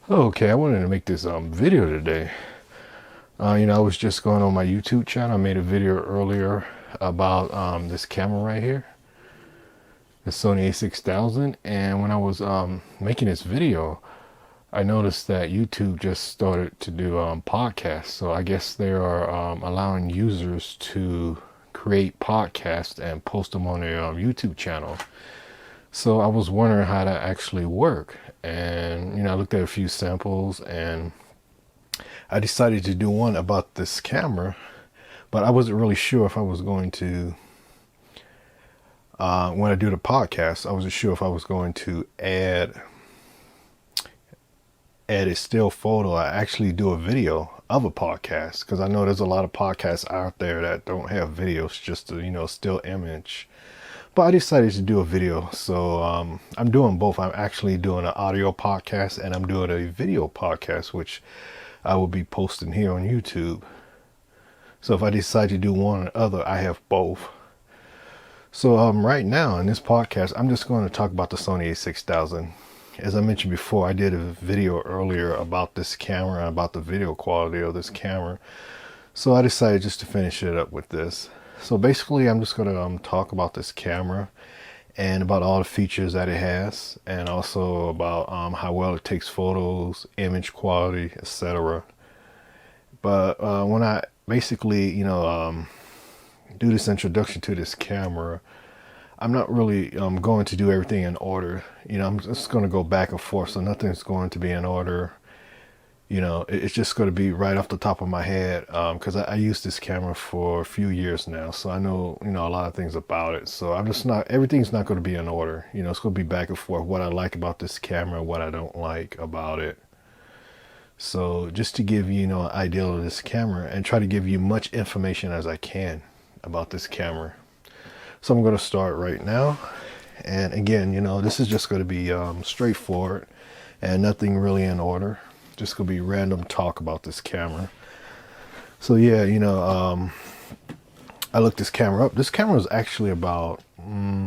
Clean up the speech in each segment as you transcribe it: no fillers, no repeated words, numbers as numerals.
Okay, I wanted to make this video today. I was just going on my YouTube channel. I made a video earlier about this camera right here, the Sony A6000. And when I was making this video, I noticed that YouTube just started to do podcasts. So I guess they are allowing users to create podcasts and post them on their YouTube channel. So I was wondering how that actually work. And I looked at a few samples and I decided to do one about this camera, but I wasn't really sure if I was going to, when I do the podcast, I wasn't sure if I was going to add a still photo. I actually do a video of a podcast, because I know there's a lot of podcasts out there that don't have videos, just a, still image. But I decided to do a video, so I'm doing both. I'm actually doing an audio podcast and I'm doing a video podcast, which I will be posting here on YouTube. So if I decide to do one or the other, I have both. So right now in this podcast, I'm just going to talk about the Sony A6000. As I mentioned before, I did a video earlier about this camera and about the video quality of this camera. So I decided just to finish it up with this. So basically, I'm just going to talk about this camera and about all the features that it has, and also about how well it takes photos, image quality, etc. But when I basically, do this introduction to this camera, I'm not really going to do everything in order. I'm just going to go back and forth, so nothing's going to be in order. It's just going to be right off the top of my head, because I used this camera for a few years now, so I know a lot of things about it. So I'm just not, everything's not going to be in order. It's going to be back and forth, what I like about this camera, what I don't like about it. So just to give you, an idea of this camera and try to give you much information as I can about this camera. So I'm going to start right now. And again, this is just going to be straightforward and nothing really in order. Just gonna be random talk about this camera. So yeah, I looked this camera up. This camera was actually about,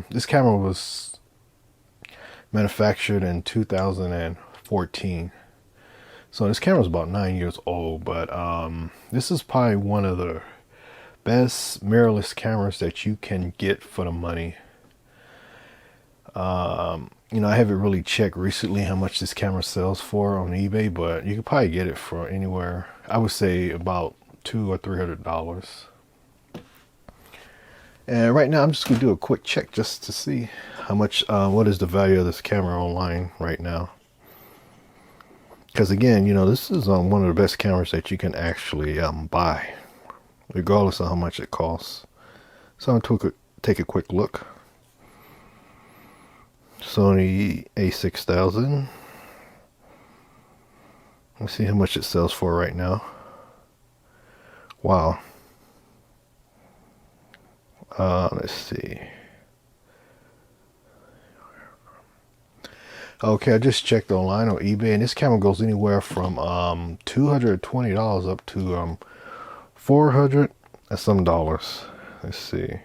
this camera was manufactured in 2014. So this camera is about 9 years old, but this is probably one of the best mirrorless cameras that you can get for the money. I haven't really checked recently how much this camera sells for on eBay, but you could probably get it for anywhere, I would say about $200 or $300. And right now I'm just gonna do a quick check just to see how much, what is the value of this camera online right now. Because again, this is one of the best cameras that you can actually buy, regardless of how much it costs. So I'm going to take a quick look. Sony A6000. Let's see how much it sells for right now. Wow. Let's see. Okay, I just checked online on eBay, and this camera goes anywhere from $220 up to $400 and some dollars. Let's see.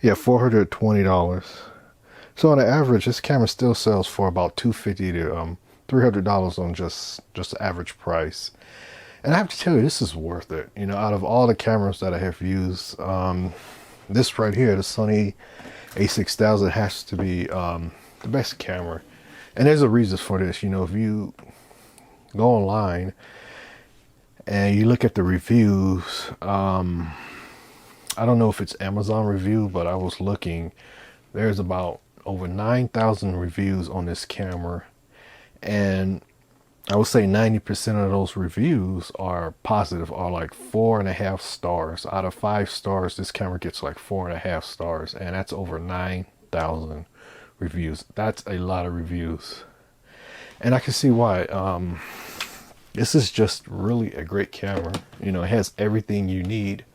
Yeah, $420. So on the average, this camera still sells for about $250 to $300 on just the average price. And I have to tell you, this is worth it. Out of all the cameras that I have used, this right here, the Sony A6000, has to be the best camera. And there's a reason for this. If you go online and you look at the reviews, I don't know if it's Amazon review, but I was looking, there's about over 9,000 reviews on this camera, and I would say 90% of those reviews are positive, are like 4.5 stars. Out of 5 stars, this camera gets like 4.5 stars, and that's over 9,000 reviews. That's a lot of reviews, and I can see why. This is just really a great camera. It has everything you need.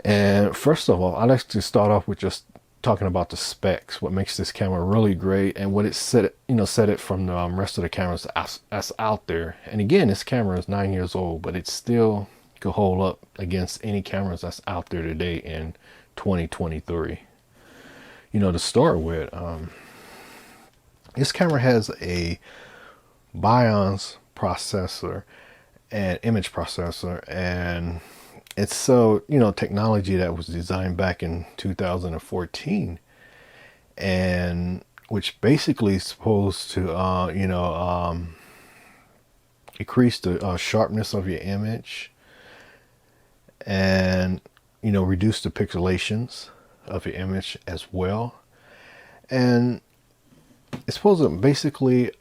And first of all, I'd like to start off with just talking about the specs, what makes this camera really great, and what it set it from the rest of the cameras that's out there. And again, this camera is 9 years old, but it still could hold up against any cameras that's out there today in 2023. To start with, this camera has a Bion's processor and image processor, and it's so, technology that was designed back in 2014, and which basically is supposed to increase the sharpness of your image, and reduce the pixelations of your image as well. And it's supposed to basically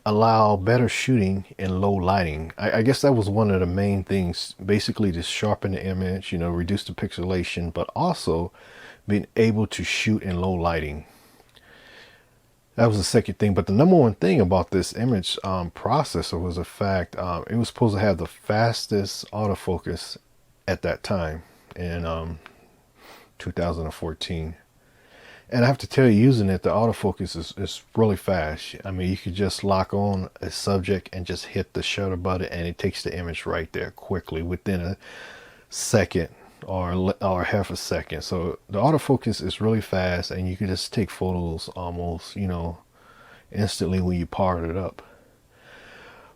allow better shooting in low lighting. I guess that was one of the main things, basically to sharpen the image, reduce the pixelation, but also being able to shoot in low lighting. That was the second thing. But the number one thing about this image processor was the fact it was supposed to have the fastest autofocus at that time in 2014. And I have to tell you, using it, the autofocus is really fast. I mean, you could just lock on a subject and just hit the shutter button, and it takes the image right there quickly within a second or half a second. So the autofocus is really fast, and you can just take photos almost, instantly when you power it up.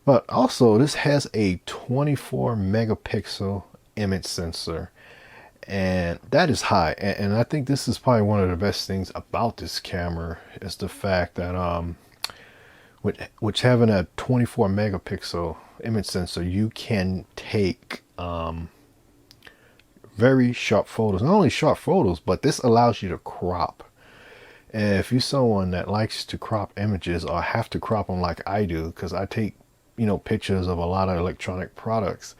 But also, this has a 24 megapixel image sensor. And that is high, and I think this is probably one of the best things about this camera is the fact that which having a 24 megapixel image sensor, you can take very sharp photos. Not only sharp photos, but this allows you to crop. And if you're someone that likes to crop images or have to crop them like I do, because I take pictures of a lot of electronic products,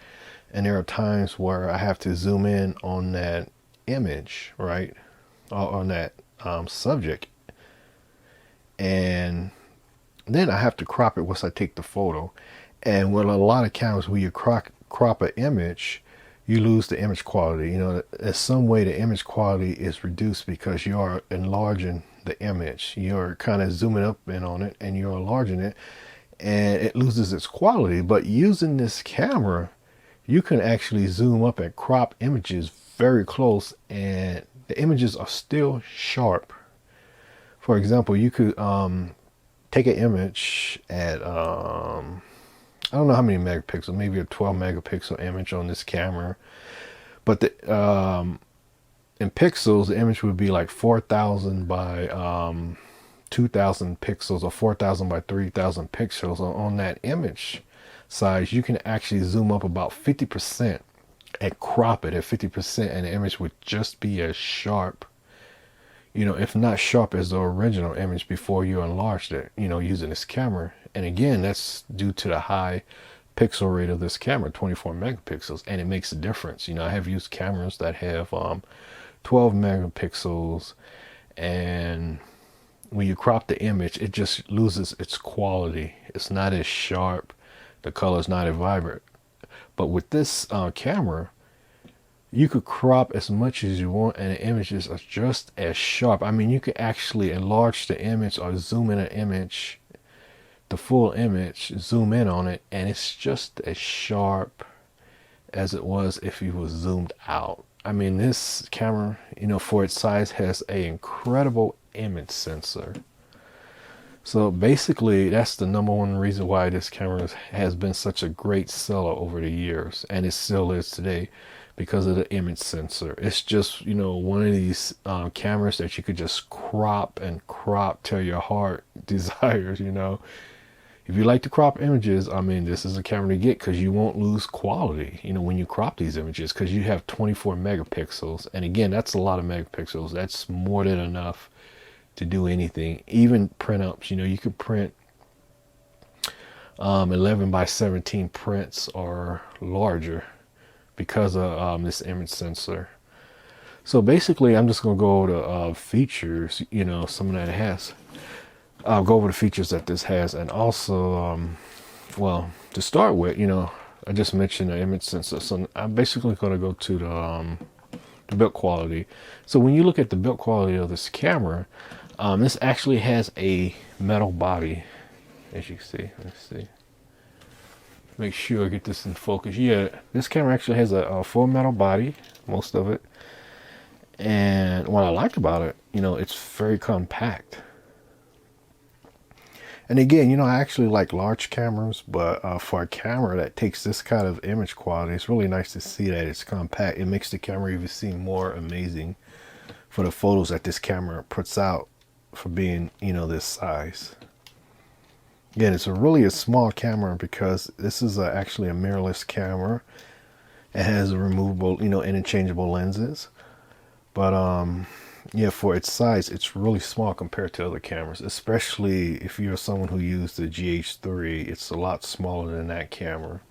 and there are times where I have to zoom in on that image, right? Or on that subject. And then I have to crop it once I take the photo. And with a lot of cameras, when you crop an image, you lose the image quality. In some way the image quality is reduced because you are enlarging the image. You're kind of zooming up in on it and you're enlarging it, and it loses its quality. But using this camera, you can actually zoom up and crop images very close, and the images are still sharp. For example, you could take an image at I don't know how many megapixels, maybe a 12 megapixel image on this camera, but in pixels, the image would be like 4,000 by 2,000 pixels, or 4,000 by 3,000 pixels. On that image size, you can actually zoom up about 50% and crop it at 50%, and the image would just be as sharp, if not sharp as the original image before you enlarged it, using this camera. And again, that's due to the high pixel rate of this camera, 24 megapixels, and it makes a difference. I have used cameras that have 12 megapixels, and when you crop the image, it just loses its quality. It's not as sharp. The color is not as vibrant. But with this camera, you could crop as much as you want, and the images are just as sharp. I mean, you could actually enlarge the image or zoom in an image, the full image, zoom in on it, and it's just as sharp as it was if you was zoomed out. I mean, this camera, for its size, has an incredible image sensor. So basically, that's the number one reason why this camera has been such a great seller over the years, and it still is today, because of the image sensor. It's just, one of these cameras that you could just crop and crop till your heart desires, If you like to crop images, I mean, this is a camera to get, because you won't lose quality, when you crop these images, because you have 24 megapixels. And again, that's a lot of megapixels. That's more than enough to do anything. Even print ups, you could print 11 by 17 prints or larger because of this image sensor. So basically, I'm just going to go over the features, some that it has. I'll go over the features that this has, and also, well, to start with, I just mentioned the image sensor. So I'm basically going to go to the build quality. So when you look at the build quality of this camera, this actually has a metal body, as you can see. Let's see. Make sure I get this in focus. Yeah, this camera actually has a full metal body, most of it. And what I like about it, it's very compact. And again, I actually like large cameras, but for a camera that takes this kind of image quality, it's really nice to see that it's compact. It makes the camera even seem more amazing for the photos that this camera puts out for being, this size. Again, it's really a small camera because this is actually a mirrorless camera. It has a removable, interchangeable lenses. But yeah, for its size, it's really small compared to other cameras, especially if you're someone who used the GH3. It's a lot smaller than that camera.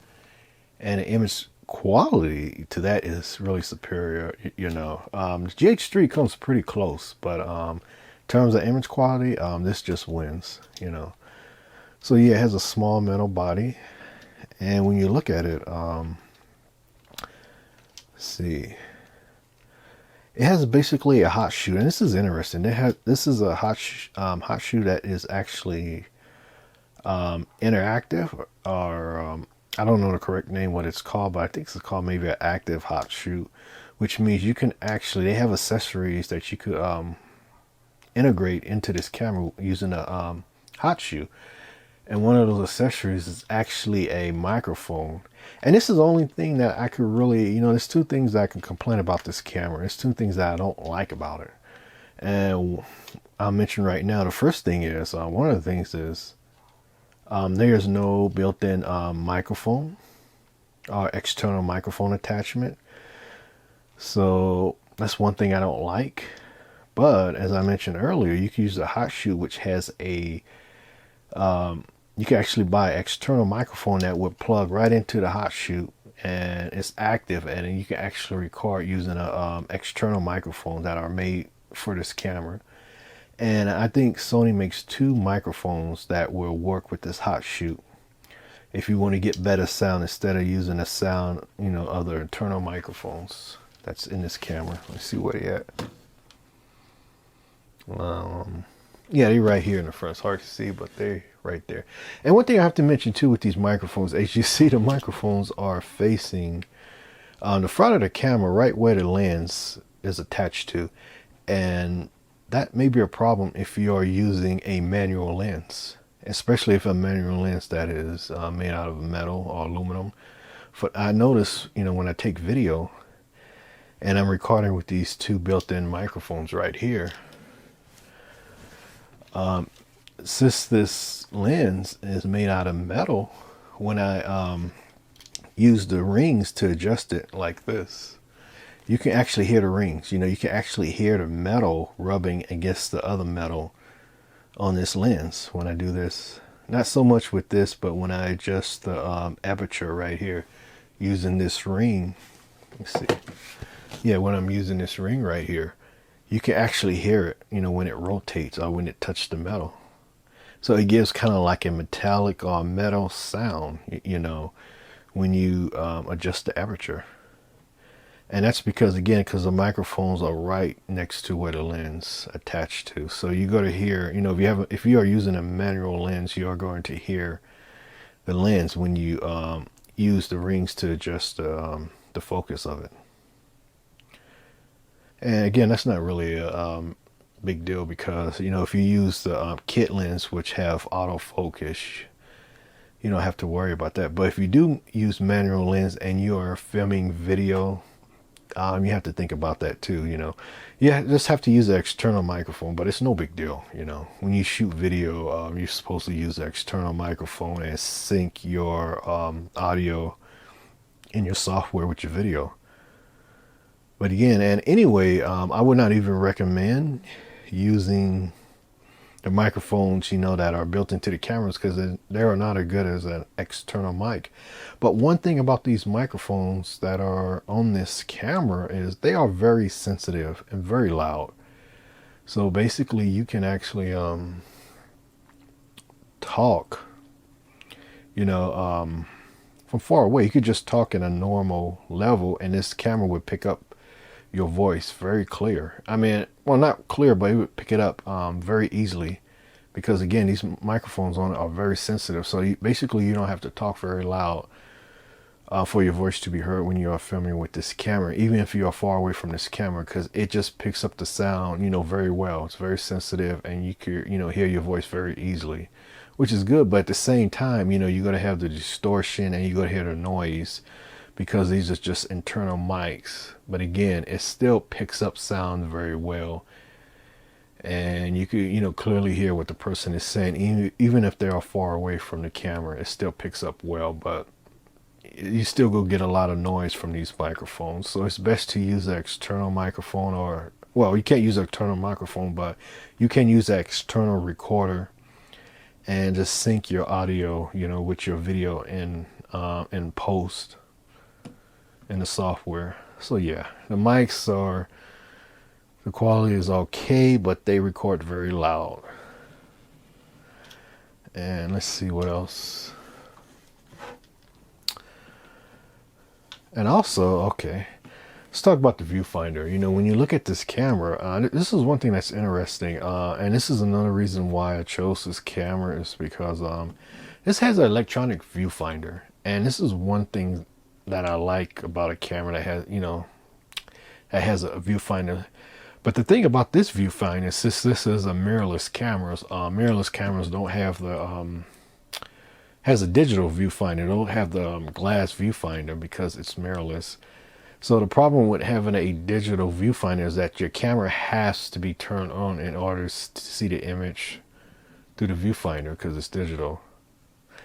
And the image quality to that is really superior, The GH3 comes pretty close, but in terms of image quality, this just wins, So yeah, it has a small metal body. And when you look at it, let's see. It has basically a hot shoe, and this is interesting. This is a hot shoe that is actually interactive, or I don't know the correct name what it's called, but I think it's called maybe an active hot shoe, which means you can actually, they have accessories that you could integrate into this camera using a hot shoe. And one of those accessories is actually a microphone. And this is the only thing that I could really, there's two things that I can complain about this camera. There's two things that I don't like about it. And I'll mention right now, the first thing is, one of the things is, there's no built-in microphone or external microphone attachment. So that's one thing I don't like. But as I mentioned earlier, you can use a hot shoe, which has a, you can actually buy an external microphone that would plug right into the hot shoe, and it's active, and you can actually record using a external microphone that are made for this camera. And I think Sony makes two microphones that will work with this hot shoe if you want to get better sound instead of using the sound, other internal microphones that's in this camera. Let's see where they at. Yeah, they're right here in the front. It's hard to see, but they're right there. And one thing I have to mention too with these microphones, as you see, the microphones are facing on the front of the camera, right where the lens is attached to. And that may be a problem if you are using a manual lens, especially if a manual lens that is made out of metal or aluminum. But I notice, when I take video and I'm recording with these two built-in microphones right here, since this lens is made out of metal, when I use the rings to adjust it like this, you can actually hear the rings. You can actually hear the metal rubbing against the other metal on this lens when I do this. Not so much with this, but when I adjust the aperture right here using this ring. Let's see. Yeah, when I'm using this ring right here, you can actually hear it, when it rotates or when it touches the metal. So it gives kind of like a metallic or metal sound, when you adjust the aperture. And that's because the microphones are right next to where the lens attached to. So you go to hear, if you are using a manual lens, you are going to hear the lens when you use the rings to adjust the focus of it. And again, that's not really a big deal because, if you use the kit lens, which have autofocus, you don't have to worry about that. But if you do use manual lens and you are filming video, you have to think about that too. You just have to use the external microphone, but it's no big deal. When you shoot video, you're supposed to use the external microphone and sync your audio in your software with your video. But again, and anyway, I would not even recommend using the microphones, that are built into the cameras, because they are not as good as an external mic. But one thing about these microphones that are on this camera is they are very sensitive and very loud. So basically you can actually talk, from far away. You could just talk in a normal level and this camera would pick up your voice very clear. I mean, well, not clear, but it would pick it up very easily, because again, these microphones on it are very sensitive. So basically you don't have to talk very loud for your voice to be heard when you are filming with this camera, even if you are far away from this camera, because it just picks up the sound, very well. It's very sensitive, and you can, hear your voice very easily which is good. But at the same time, you know, you're going to have the distortion and you're going to hear the noise because these are just internal mics. But again, it still picks up sound very well. And you could, you know, clearly hear what the person is saying. Even if they are far away from the camera, it still picks up well. But you still go get a lot of noise from these microphones. So it's best to use an external microphone, or, well, you can't use an external microphone, but you can use an external recorder and just sync your audio, you know, with your video in post in the software. So yeah, the mics are, the quality is okay, but they record very loud. And let's see what else. And also, okay, let's talk about the viewfinder. You know, when you look at this camera, this is one thing that's interesting. And this is another reason why I chose this camera, is because this has an electronic viewfinder. And this is one thing that I like about a camera that has, you know, that has a viewfinder. But the thing about this viewfinder is, since this is a mirrorless cameras don't have the has a digital viewfinder. They don't have the glass viewfinder because it's mirrorless. So the problem with having a digital viewfinder is that your camera has to be turned on in order to see the image through the viewfinder, because it's digital.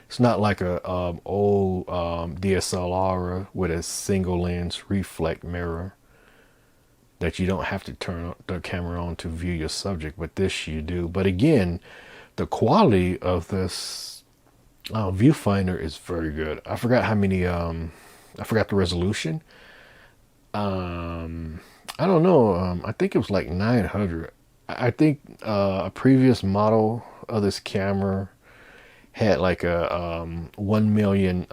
It's not like a old DSLR with a single lens reflect mirror that you don't have to turn the camera on to view your subject, but this you do. But again, the quality of this viewfinder is very good. I forgot how many, I forgot the resolution. I don't know. I think it was like 900. I think a previous model of this camera had like a 1 million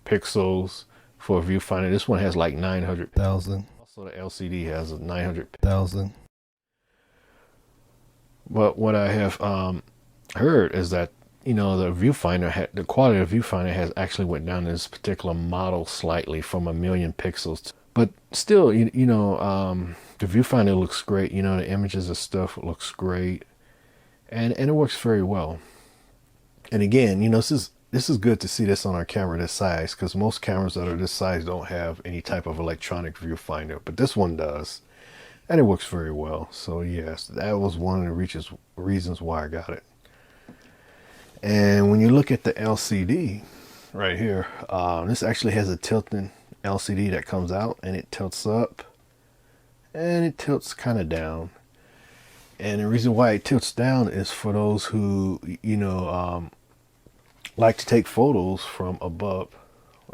pixels for a viewfinder. This one has like 900,000. Also, the LCD has a 900,000. But what I have heard is that, you know, the quality of the viewfinder has actually went down in this particular model slightly from 1 million pixels. But still, you know, the viewfinder looks great. You know, the images and stuff looks great, and it works very well. And again, you know, this is good to see this on our camera this size, because most cameras that are this size don't have any type of electronic viewfinder, but this one does, and it works very well. So yes, that was one of the reasons why I got it. And when you look at the LCD right here, this actually has a tilting LCD that comes out, and it tilts up and it tilts kind of down. And the reason why it tilts down is for those who, you know, like to take photos from above,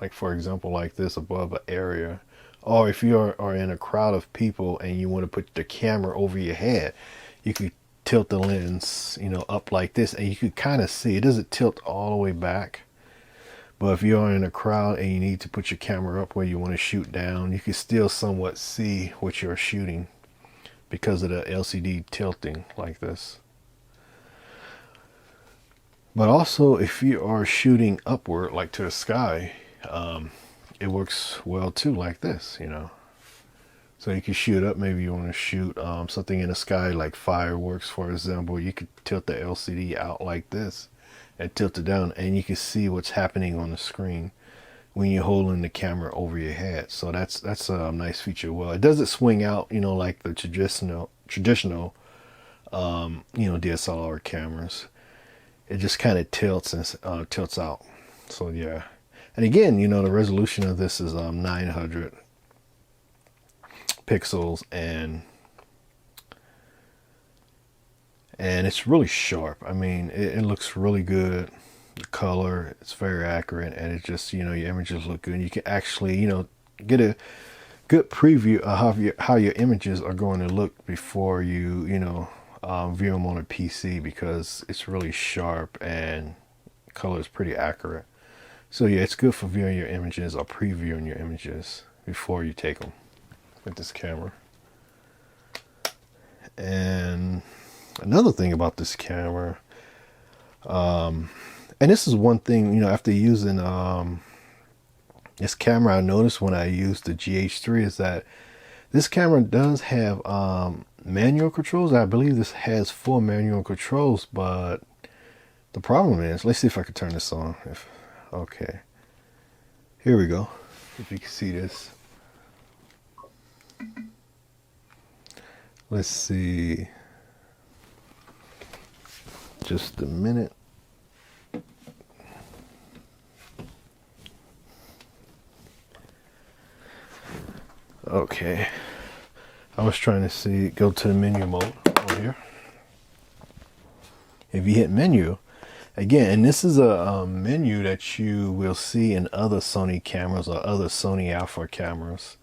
like for example, like this, above an area, or if you are in a crowd of people and you want to put the camera over your head, you could tilt the lens, you know, up like this, and you could kind of see it doesn't tilt all the way back. But if you're in a crowd and you need to put your camera up where you want to shoot down, you can still somewhat see what you're shooting because of the LCD tilting like this. But also, if you are shooting upward, like to the sky, it works well too, like this, you know. So you can shoot up. Maybe you want to shoot something in the sky, like fireworks, for example. You could tilt the LCD out like this and tilt it down, and you can see what's happening on the screen when you're holding the camera over your head. So that's a nice feature. Well, it doesn't swing out, you know, like the traditional you know, DSLR cameras. It just kind of tilts and tilts out. So yeah, and again, you know, the resolution of this is 900 pixels, and it's really sharp. I mean, it looks really good. The color, it's very accurate, and it just, you know, your images look good. And you can actually, you know, get a good preview of how your images are going to look before you, you know, view them on a PC, because it's really sharp and color is pretty accurate. So yeah, it's good for viewing your images or previewing your images before you take them with this camera. And another thing about this camera, and this is one thing, you know, after using this camera, I noticed when I used the GH3 is that this camera does have manual controls. I believe this has 4 manual controls, but The problem is, let's see if I can turn this on. Okay, here we go. If you can see this, let's see. Just a minute. Okay, I was trying to see, go to the menu mode over here. If you hit menu, again, and this is a menu that you will see in other Sony cameras or other Sony Alpha cameras.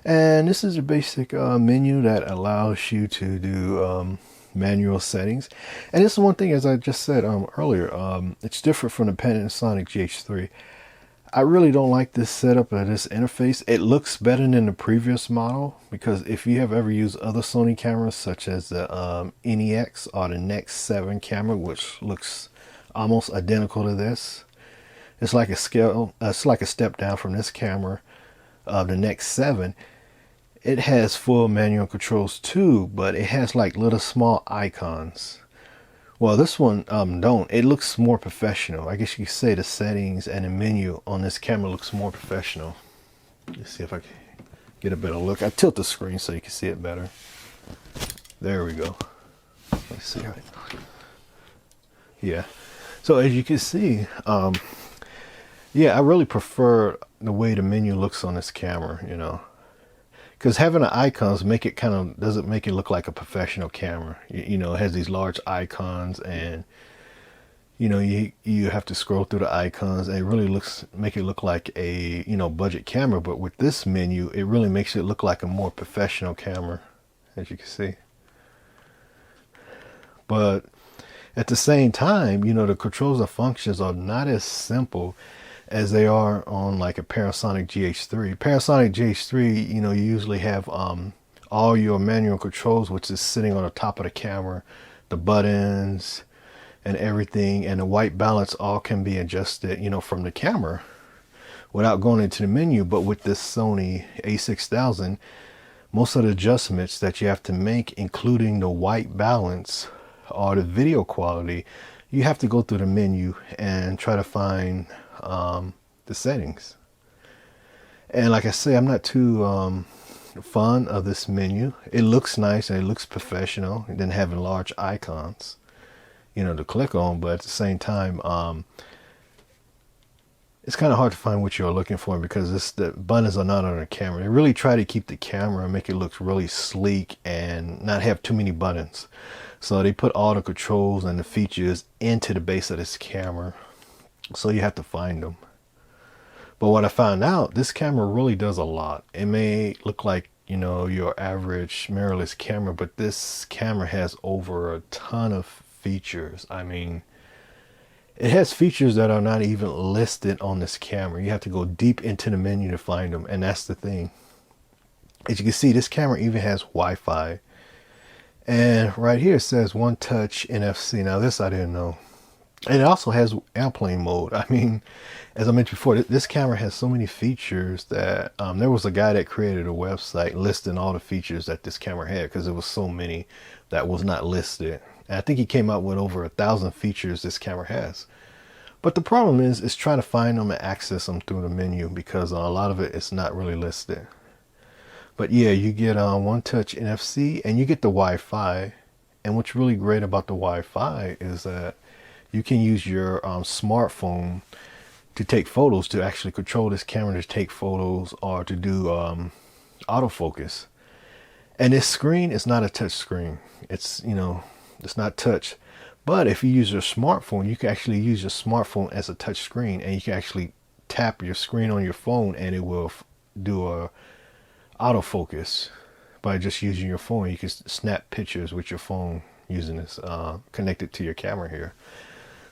And this is a basic menu that allows you to do manual settings. And this is one thing, as I just said earlier, it's different from the Panasonic GH3. I really don't like this setup of this interface. It looks better than the previous model, because if you have ever used other Sony cameras such as the NEX or the Nex 7 camera, which looks almost identical to this, it's like a step down from this camera, the Nex 7. It has full manual controls too, but it has like little small icons. Well, this one don't. It looks more professional. I guess you could say the settings and the menu on this camera looks more professional. Let's see if I can get a better look. I tilt the screen so you can see it better. There we go. Let's see. Yeah. So as you can see, yeah, I really prefer the way the menu looks on this camera, you know. Because having the icons make it doesn't make it look like a professional camera. You know, it has these large icons, and you know, you have to scroll through the icons, and it really make it look like a, you know, budget camera. But with this menu, it really makes it look like a more professional camera, as you can see. But at the same time, you know, the controls and functions are not as simple as they are on like a Panasonic GH3. Panasonic GH3, you know, you usually have all your manual controls, which is sitting on the top of the camera, the buttons and everything, and the white balance all can be adjusted, you know, from the camera without going into the menu. But with this Sony A6000, most of the adjustments that you have to make, including the white balance or the video quality, you have to go through the menu and try to find the settings. And like I say, I'm not too fond of this menu. It looks nice and it looks professional, and then having large icons, you know, to click on, but at the same time, it's kind of hard to find what you're looking for, because the buttons are not on the camera. They really try to keep the camera and make it look really sleek and not have too many buttons. So they put all the controls and the features into the base of this camera, so you have to find them. But what I found out, this camera really does a lot. It may look like, you know, your average mirrorless camera, but this camera has over a ton of features. I mean, it has features that are not even listed on this camera. You have to go deep into the menu to find them, and that's the thing. As you can see, this camera even has Wi-Fi. And right here it says One Touch NFC. Now this I didn't know. And it also has airplane mode. I mean, as I mentioned before, this camera has so many features that there was a guy that created a website listing all the features that this camera had, because there was so many that was not listed. And I think he came out with over 1,000 features this camera has. But the problem is trying to find them and access them through the menu, because a lot of it is not really listed. But yeah, you get One Touch NFC, and you get the Wi-Fi. And what's really great about the Wi-Fi is that you can use your smartphone to take photos, to actually control this camera to take photos, or to do autofocus. And this screen is not a touch screen. It's, you know, it's not touch. But if you use your smartphone, you can actually use your smartphone as a touch screen, and you can actually tap your screen on your phone and it will do a autofocus by just using your phone. You can snap pictures with your phone using this connected to your camera here.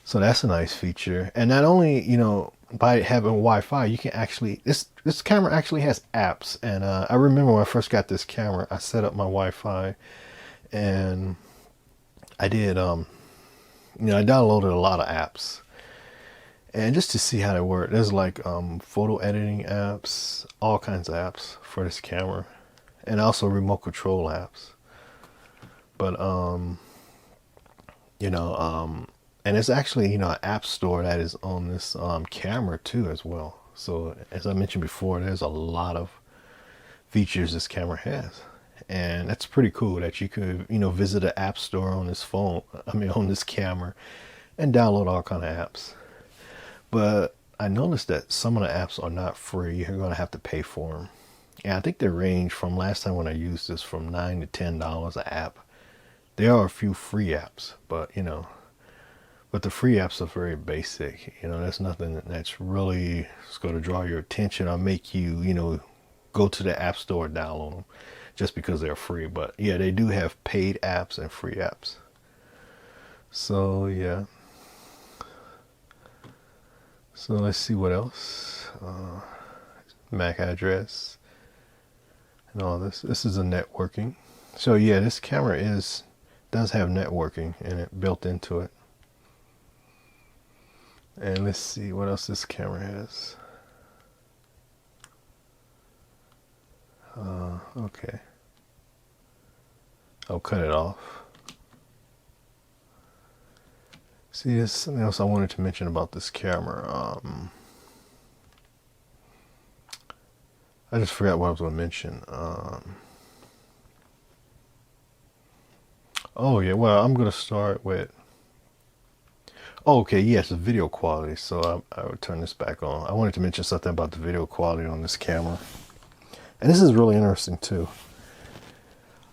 So that's a nice feature. And not only, you know, by having Wi-Fi, you can actually, this camera actually has apps. And I remember when I first got this camera, I set up my Wi-Fi, and I did, you know, I downloaded a lot of apps, and just to see how they work. There's like photo editing apps, all kinds of apps for this camera, and also remote control apps. But you know, And it's actually, an app store that is on this camera too as well. So as I mentioned before, there's a lot of features this camera has. And that's pretty cool that you could, visit an app store on this phone, on this camera, and download all kind of apps. But I noticed that some of the apps are not free. You're going to have to pay for them. And I think they range from, last time when I used this, from $9 to $10 an app. There are a few free apps, but but the free apps are very basic. There's nothing that's really going to draw your attention or make you, go to the app store and download them just because they're free. But yeah, they do have paid apps and free apps. So yeah. So let's see what else. MAC address and all this. This is a networking. So yeah, this camera does have networking in it, built into it. And let's see what else this camera has. Okay. I'll cut it off. See, there's something else I wanted to mention about this camera. I just forgot what I was going to mention. Oh yeah, well, I'm going to start with. Oh, okay, yes, the video quality. So I will turn this back on. I wanted to mention something about the video quality on this camera, and this is really interesting too.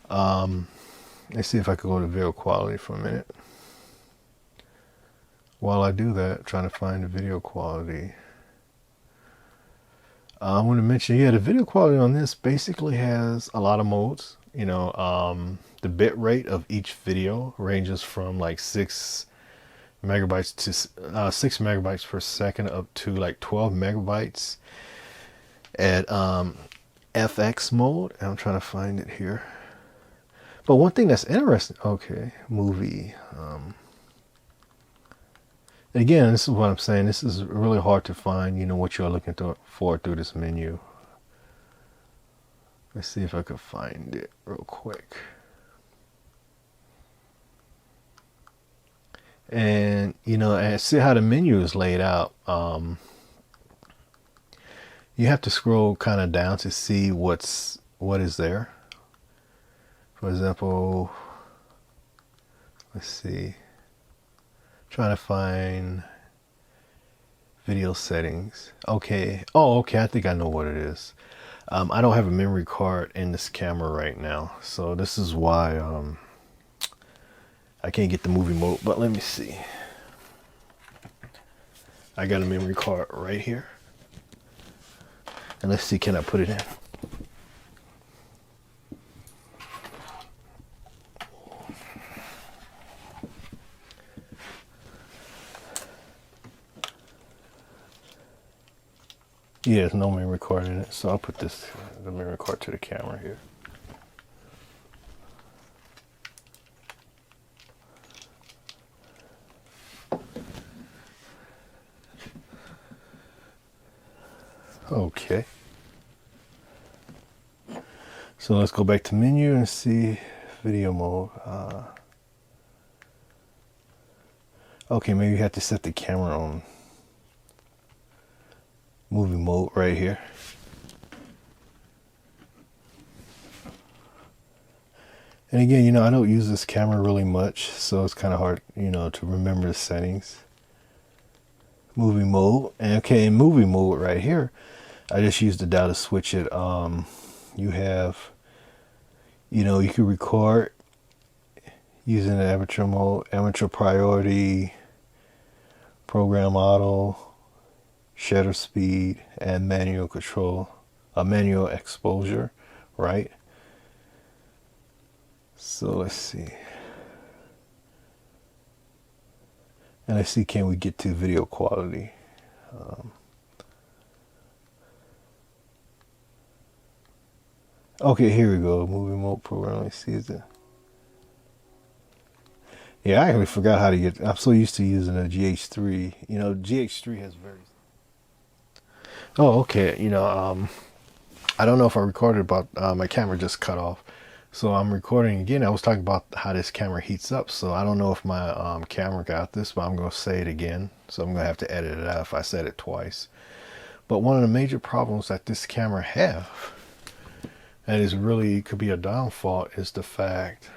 Let's see if I can go to video quality for a minute. While I do that, trying to find the video quality. I want to mention, yeah, the video quality on this basically has a lot of modes. The bit rate of each video ranges from like 6 megabytes to 6 megabytes per second up to like 12 megabytes at FX mode. And I'm trying to find it here. But one thing that's interesting, okay, movie. Again, this is what I'm saying. This is really hard to find, what you're looking for through this menu. Let's see if I can find it real quick. And, and see how the menu is laid out. You have to scroll kind of down to see what is there. For example, let's see. Trying to find video settings. Okay. Oh, okay. I think I know what it is. I don't have a memory card in this camera right now, so this is why I can't get the movie mode. But let me see. I got a memory card right here, and let's see. Can I put it in? Yeah, there's no memory card in it, so I'll put the memory card to the camera here. Okay. So let's go back to menu and see video mode. Okay, maybe you have to set the camera on movie mode right here. And again, I don't use this camera really much, so it's kind of hard, to remember the settings. Movie mode. And okay, in movie mode right here, I just use the dial to switch it. You have, you can record using the amateur mode, amateur priority, program auto, shutter speed, and manual control, manual exposure, right? So let's see. And let's see, can we get to video quality? Okay, here we go. Movie mode program. Let's see. Yeah, I actually forgot how to get. I'm so used to using a GH3. GH3 has very. Oh, okay. I don't know if I recorded, but my camera just cut off. So I'm recording again. I was talking about how this camera heats up. So I don't know if my camera got this, but I'm going to say it again. So I'm going to have to edit it out if I said it twice. But one of the major problems that this camera have, and is really could be a downfall, is the fact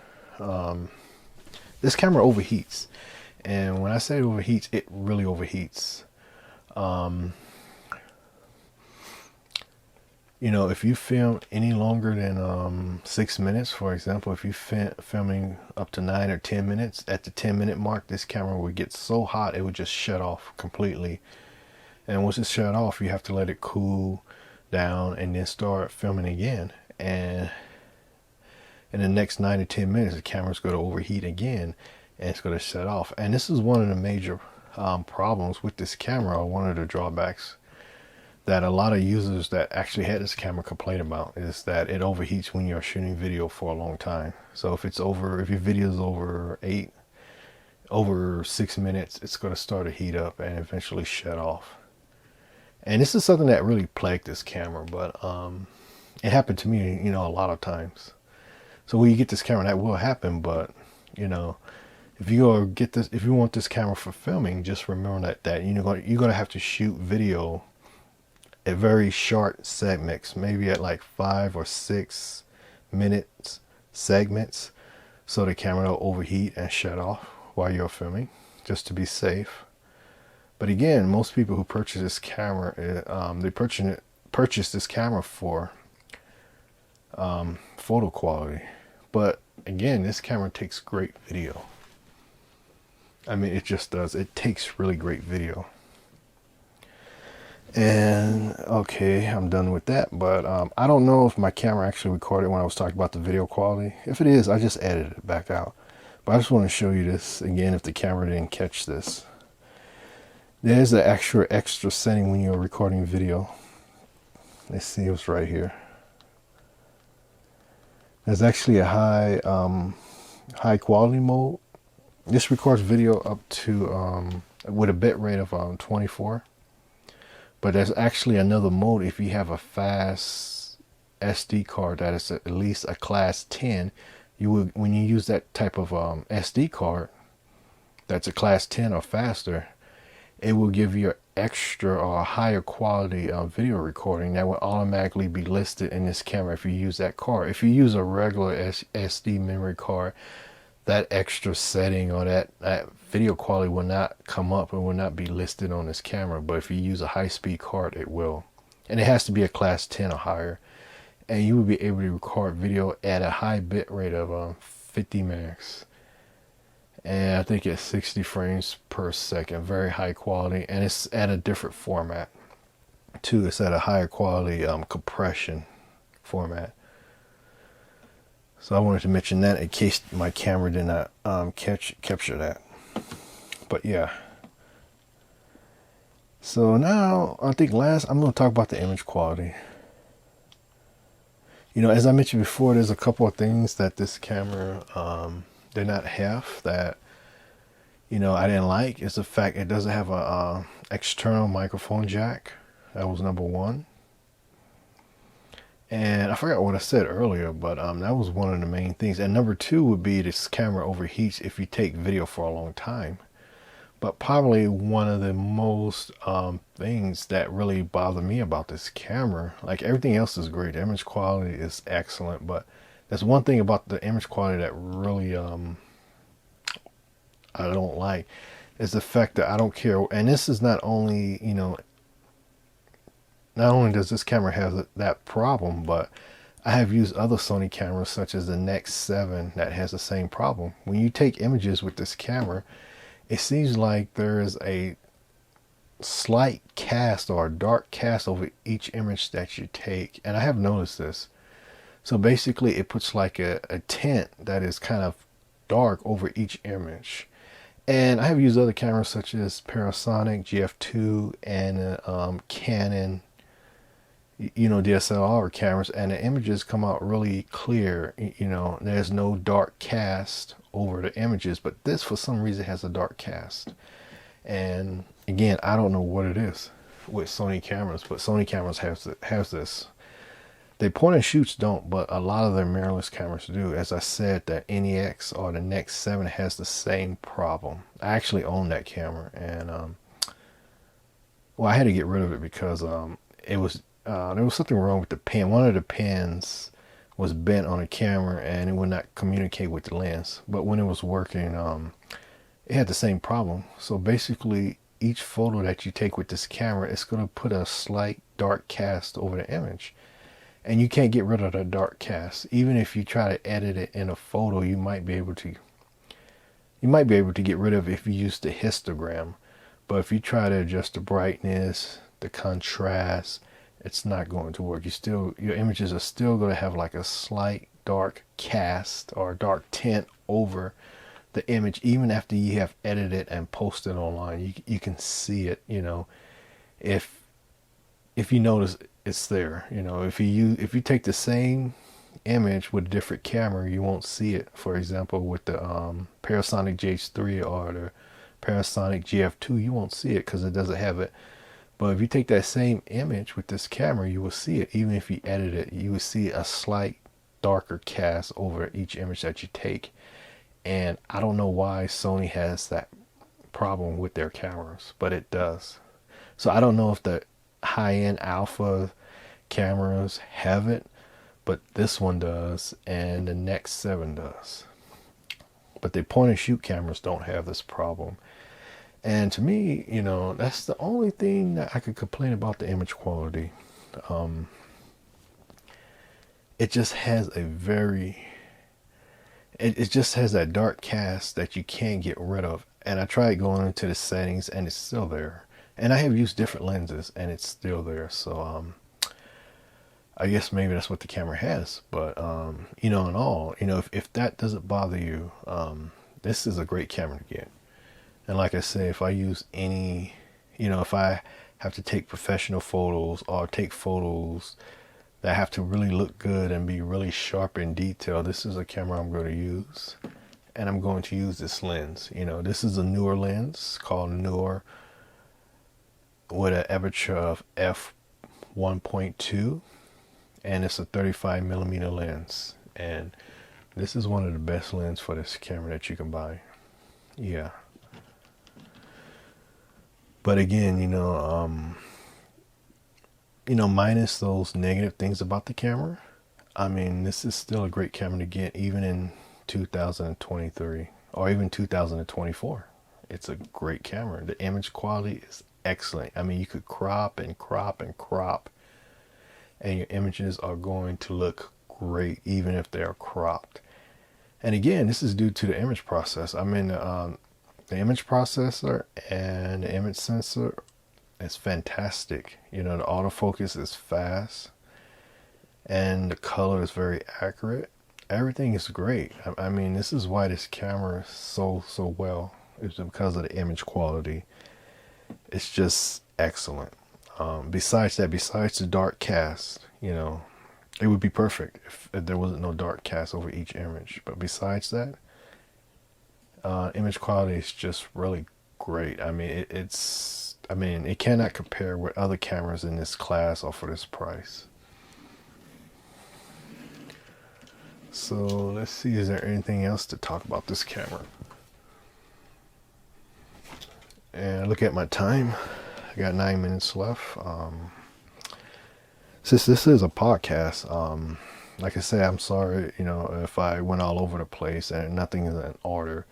this camera overheats. And when I say it overheats, it really overheats. You know, if you film any longer than 6 minutes, for example, if you filming up to 9 or 10 minutes, at the 10-minute mark, this camera would get so hot it would just shut off completely. And once it's shut off, you have to let it cool down and then start filming again. And in the next 9 to 10 minutes, the camera's going to overheat again and it's going to shut off. And this is one of the major problems with this camera, or one of the drawbacks that a lot of users that actually had this camera complain about, is that it overheats when you're shooting video for a long time. So if your video is over 6 minutes, it's going to start to heat up and eventually shut off. And this is something that really plagued this camera, but it happened to me, you know, a lot of times. So when you get this camera, that will happen. But you know, if you want this camera for filming, just remember that you're gonna have to shoot video at very short segments, maybe at like 5 or 6 minutes segments, so the camera will overheat and shut off while you're filming, just to be safe. But again, most people who purchase this camera, they purchase this camera for photo quality. But again, this camera takes great video. I mean, it just does. It takes really great video. And okay, I'm done with that. But I don't know if my camera actually recorded when I was talking about the video quality. If it is, I just edited it back out. But I just want to show you this again if the camera didn't catch this. There's an extra setting when you're recording video. Let's see, it's right here. There's actually a high quality mode. This records video up to with a bit rate of 24. But there's actually another mode if you have a fast SD card that is at least a class 10. When you use that type of SD card that's a class 10 or faster, it will give you an extra or a higher quality video recording that will automatically be listed in this camera if you use that card. If you use a regular SD memory card, that extra setting or that video quality will not come up and will not be listed on this camera. But if you use a high-speed card, it will. And it has to be a class 10 or higher. And you will be able to record video at a high bit rate of 50 megs. And I think it's 60 frames per second, very high quality, and it's at a different format too. It's at a higher quality compression format. So I wanted to mention that in case my camera did not capture that. But yeah. So now I think I'm going to talk about the image quality. You know, as I mentioned before, there's a couple of things that this camera did not have that, you know, I didn't like. Is the fact it doesn't have a external microphone jack. That was number one. And I forgot what I said earlier, but that was one of the main things. And number two would be this camera overheats if you take video for a long time. But probably one of the most things that really bother me about this camera, like everything else is great, the image quality is excellent, but there's one thing about the image quality that really I don't like, is the fact that I don't care. And this is not only, you know, not only does this camera have that problem, but I have used other Sony cameras such as the Nex 7 that has the same problem. When you take images with this camera, it seems like there is a slight cast or a dark cast over each image that you take. And I have noticed this. So basically it puts like a tint that is kind of dark over each image. And I have used other cameras such as Panasonic GF2 and Canon, you know, DSLR cameras, and the images come out really clear. You know, there's no dark cast over the images, but this for some reason has a dark cast. And again, I don't know what it is with Sony cameras, but Sony cameras has this. They point and shoots don't, but a lot of their mirrorless cameras do. As I said, the NEX or the Nex 7 has the same problem. I actually own that camera, and well, I had to get rid of it because it was there was something wrong with the pen. One of the pins was bent on the camera, and it would not communicate with the lens. But when it was working, it had the same problem. So basically, each photo that you take with this camera, it's going to put a slight dark cast over the image. And you can't get rid of the dark cast. Even if you try to edit it in a photo, you might be able to get rid of it if you use the histogram. But if you try to adjust the brightness, the contrast, it's not going to work. Your images are still going to have like a slight dark cast or dark tint over the image, even after you have edited and posted online. You can see it, if you notice it's there. If you take the same image with a different camera, you won't see it. For example, with the Parasonic GH3 or the Parasonic GF2, you won't see it because it doesn't have it. But if you take that same image with this camera, you will see it. Even if you edit it, you will see a slight darker cast over each image that you take. And I don't know why Sony has that problem with their cameras, but it does. So I don't know if the high-end alpha cameras have it, but this one does, and the Nex 7 does. But the point and shoot cameras don't have this problem. And to me, that's the only thing that I could complain about the image quality. It just has it just has that dark cast that you can't get rid of. And I tried going into the settings, and it's still there. And I have used different lenses, and it's still there. So I guess maybe that's what the camera has. But in all, if that doesn't bother you, this is a great camera to get. And like I say, if I use if I have to take professional photos or take photos that have to really look good and be really sharp and detailed, this is a camera I'm going to use. And I'm going to use this lens. This is a newer lens called Newer with an aperture of f1.2, and it's a 35 millimeter lens. And this is one of the best lenses for this camera that you can buy. Yeah. But again, minus those negative things about the camera, I mean, this is still a great camera to get even in 2023 or even 2024. It's a great camera. The image quality is excellent. I mean, you could crop and crop and crop, and your images are going to look great even if they're cropped. And again, this is due to the image process. I mean, the image processor and the image sensor is fantastic. The autofocus is fast, and the color is very accurate. Everything is great. I mean, this is why this camera is so well. It's because of the image quality. It's just excellent. Besides the dark cast, it would be perfect if there wasn't no dark cast over each image. But besides that, image quality is just really great. I mean, it cannot compare with other cameras in this class or for this price. So let's see, is there anything else to talk about this camera? And look at my time. I got 9 minutes left. Since this is a podcast, like I said, I'm sorry, if I went all over the place and nothing is in order.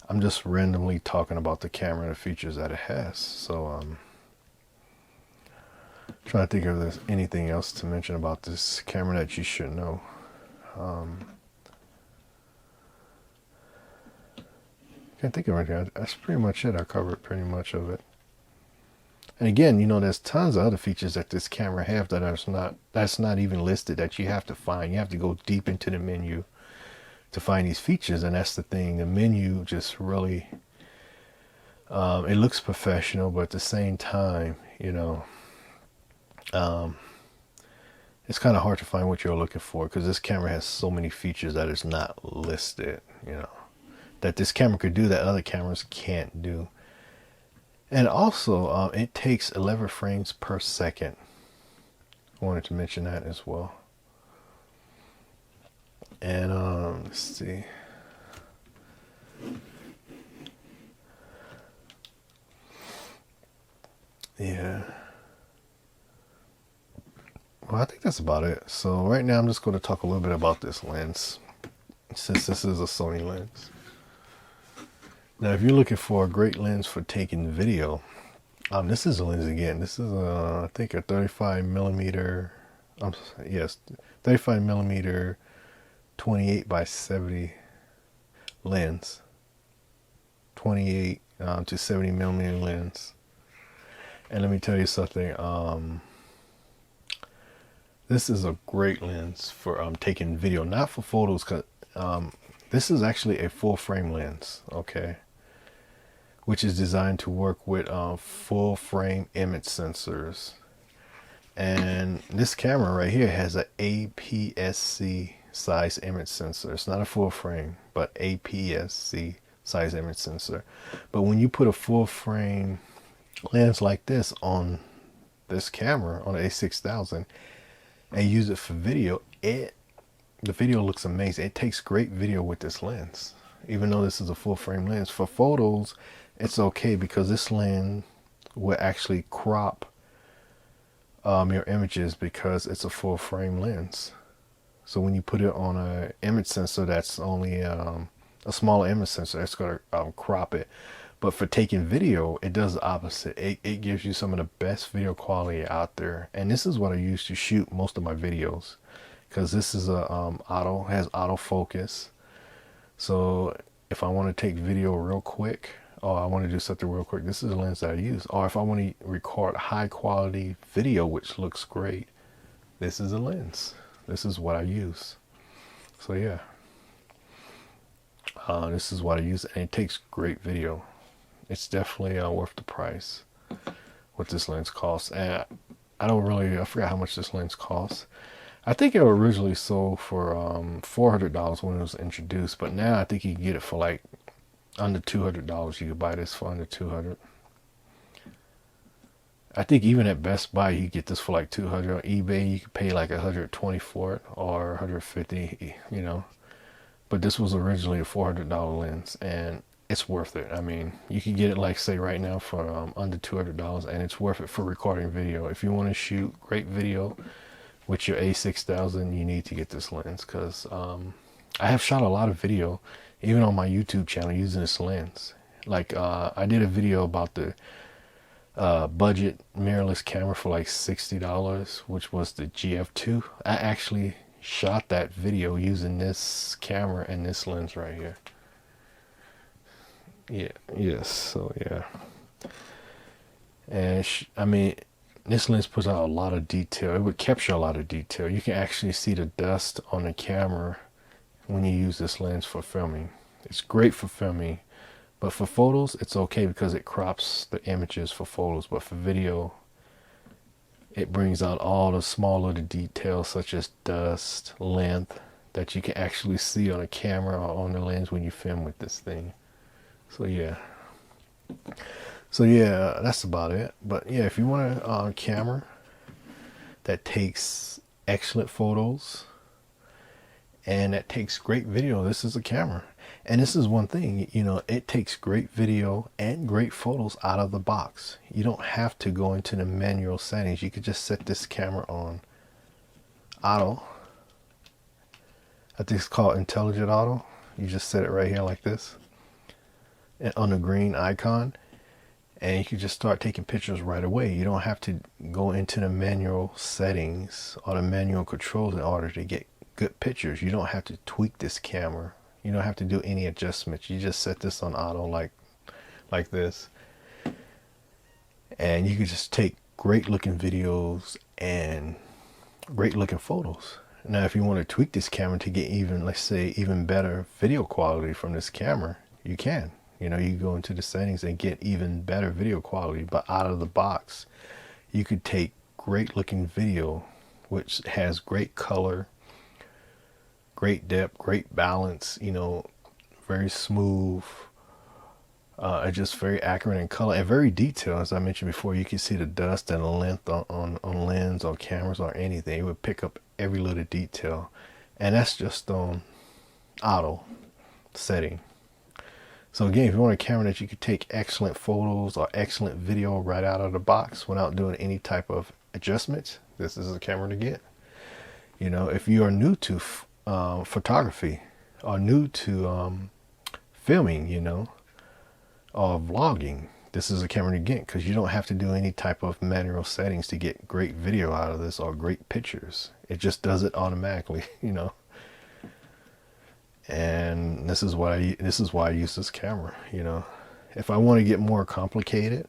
I'm just randomly talking about the camera and the features that it has. So trying to think if there's anything else to mention about this camera that you should know. Can't think of anything. That's pretty much it. I covered pretty much of it. And again, there's tons of other features that this camera have that's not even listed, that you have to find. You have to go deep into the menu to find these features, and that's the thing. The menu just really it looks professional, but at the same time, it's kind of hard to find what you're looking for, because this camera has so many features that is not listed, that this camera could do that other cameras can't do. And also, it takes 11 frames per second. I wanted to mention that as well. And let's see. Yeah. Well, I think that's about it. So right now I'm just going to talk a little bit about this lens, since this is a Sony lens. Now, if you're looking for a great lens for taking video, this is a lens again. This is I think a 35 millimeter. Yes, 35 millimeter, 28 by 70 lens. 28 to 70 millimeter lens. And let me tell you something. This is a great lens for taking video, not for photos, because this is actually a full frame lens, okay, which is designed to work with full frame image sensors. And this camera right here has an APS-C size image sensor. It's not a full frame, but APS-C size image sensor. But when you put a full frame lens like this on this camera, on the A6000, and use it for video, the video looks amazing. It takes great video with this lens, even though this is a full frame lens. For photos, it's okay because this lens will actually crop your images because it's a full frame lens. So when you put it on an image sensor that's only a smaller image sensor, it's going to crop it. But for taking video, it does the opposite. It gives you some of the best video quality out there. And this is what I use to shoot most of my videos, because this is a has autofocus. So if I want to take video real quick, or I want to do something real quick, this is the lens that I use. Or if I want to record high quality video, which looks great, this is a lens. This is what I use. So yeah, this is what I use, and it takes great video. It's definitely worth the price what this lens costs. And I forgot how much this lens costs. I think it originally sold for $400 when it was introduced, but now I think you can get it for like under $200. You could buy this for under $200. I think even at Best Buy you get this for like $200. On eBay you could pay like $120 for it, or $150, you know. But this was originally a $400 lens, and it's worth it. I mean, you can get it like say right now for under $200, and it's worth it for recording video. If you want to shoot great video with your A6000, you need to get this lens, because I have shot a lot of video even on my YouTube channel using this lens. Like I did a video about the budget mirrorless camera for like $60, which was the GF2. I actually shot that video using this camera and this lens right here. So yeah. And I mean, this lens puts out a lot of detail. It would capture a lot of detail. You can actually see the dust on the camera when you use this lens for filming. It's great for filming, but for photos it's okay because it crops the images for photos. But for video, it brings out all the small little details such as dust, length, that you can actually see on a camera or on the lens when you film with this thing. So yeah, that's about it. But yeah, if you want a camera that takes excellent photos and that takes great video, this is a camera. And this is one thing, you know, it takes great video and great photos out of the box. You don't have to go into the manual settings. You could just set this camera on auto. I think it's called intelligent auto. You just set it right here like this, and on the green icon, and you can just start taking pictures right away. You don't have to go into the manual settings or the manual controls in order to get good pictures. You don't have to tweak this camera. You don't have to do any adjustments. You just set this on auto like this, and you can just take great looking videos and great looking photos. Now if you want to tweak this camera to get even, let's say, even better video quality from this camera, you can. You know, you go into the settings and get even better video quality. But out of the box, you could take great looking video which has great color, great depth, great balance, you know, very smooth, just very accurate in color and very detailed. As I mentioned before, you can see the dust and the length on lens or cameras or anything. It would pick up every little detail, and that's just on auto setting. So again, if you want a camera that you could take excellent photos or excellent video right out of the box without doing any type of adjustments, this is a camera to get. You know, if you are new to photography or new to filming, you know, or vlogging, this is a camera to get, because you don't have to do any type of manual settings to get great video out of this or great pictures. It just does it automatically, you know. And this is why I use this camera, you know. If I want to get more complicated,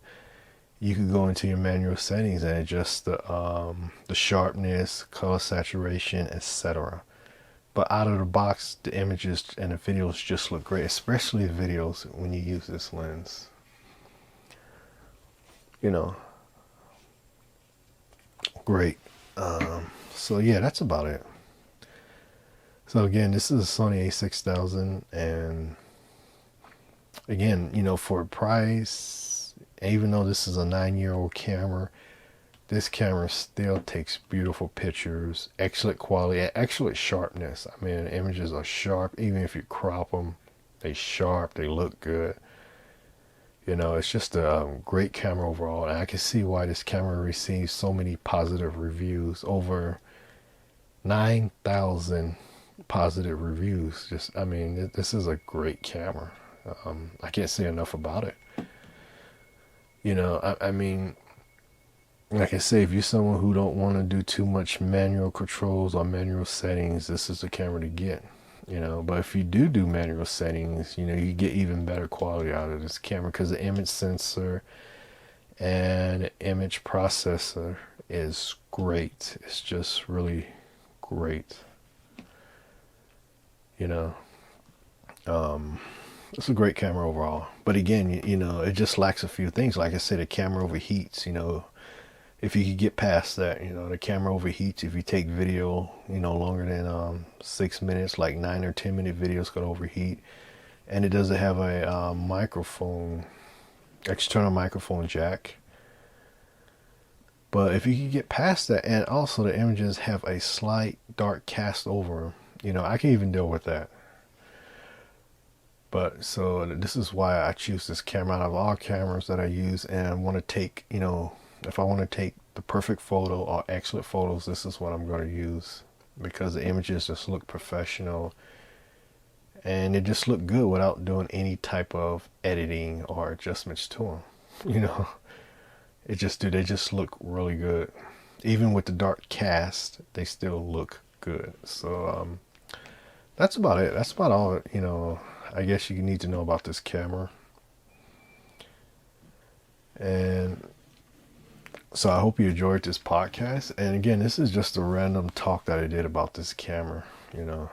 you could go into your manual settings and adjust the sharpness, color saturation, etc. But out of the box, the images and the videos just look great, especially the videos when you use this lens. You know, great. So yeah, that's about it. So again, this is a Sony A6000, and again, you know, for a price, even though this is a 9-year-old camera, this camera still takes beautiful pictures, excellent quality, and excellent sharpness. I mean, the images are sharp. Even if you crop them, they sharp, they look good. You know, it's just a great camera overall, and I can see why this camera receives so many positive reviews. Over 9,000 positive reviews. Just, I mean, this is a great camera. I can't say enough about it. You know, I mean, like I say, if you're someone who don't want to do too much manual controls or manual settings, this is the camera to get. You know, but if you do manual settings, you know, you get even better quality out of this camera, because the image sensor and the image processor is great. It's just really great. You know, it's a great camera overall. But again, you know, it just lacks a few things. Like I said, the camera overheats. You know, if you could get past that, you know, the camera overheats if you take video, you know, longer than 6 minutes. Like 9 or 10 minute videos could overheat. And it doesn't have a microphone, external microphone jack. But if you can get past that, and also the images have a slight dark cast over them, you know, I can even deal with that. But so this is why I choose this camera out of all cameras that I use. And I want to take, you know, if I want to take the perfect photo or excellent photos, this is what I'm going to use, because the images just look professional and it just look good without doing any type of editing or adjustments to them. You know, they just look really good. Even with the dark cast, they still look good. So that's about it. That's about all, you know, I guess you need to know about this camera. And so I hope you enjoyed this podcast. And again, this is just a random talk that I did about this camera. You know,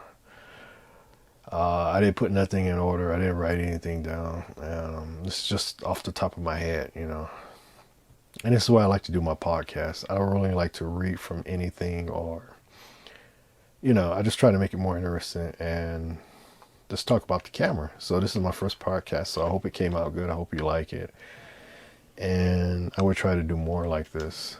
I didn't put nothing in order. I didn't write anything down. It's just off the top of my head, you know. And this is why I like to do my podcast. I don't really like to read from anything, or, you know, I just try to make it more interesting and just talk about the camera. So this is my first podcast, so I hope it came out good. I hope you like it. And I would try to do more like this.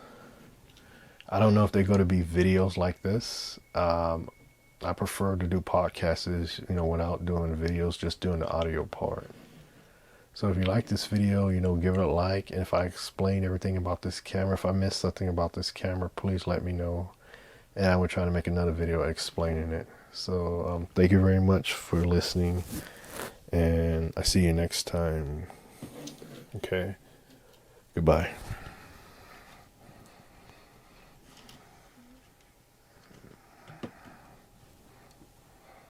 I don't know if they're going to be videos like this. I prefer to do podcasts, you know, without doing the videos, just doing the audio part. So if you like this video, you know, give it a like. And if I explain everything about this camera, if I missed something about this camera, please let me know. And I will try to make another video explaining it. So thank you very much for listening. And I see you next time. Okay. Goodbye.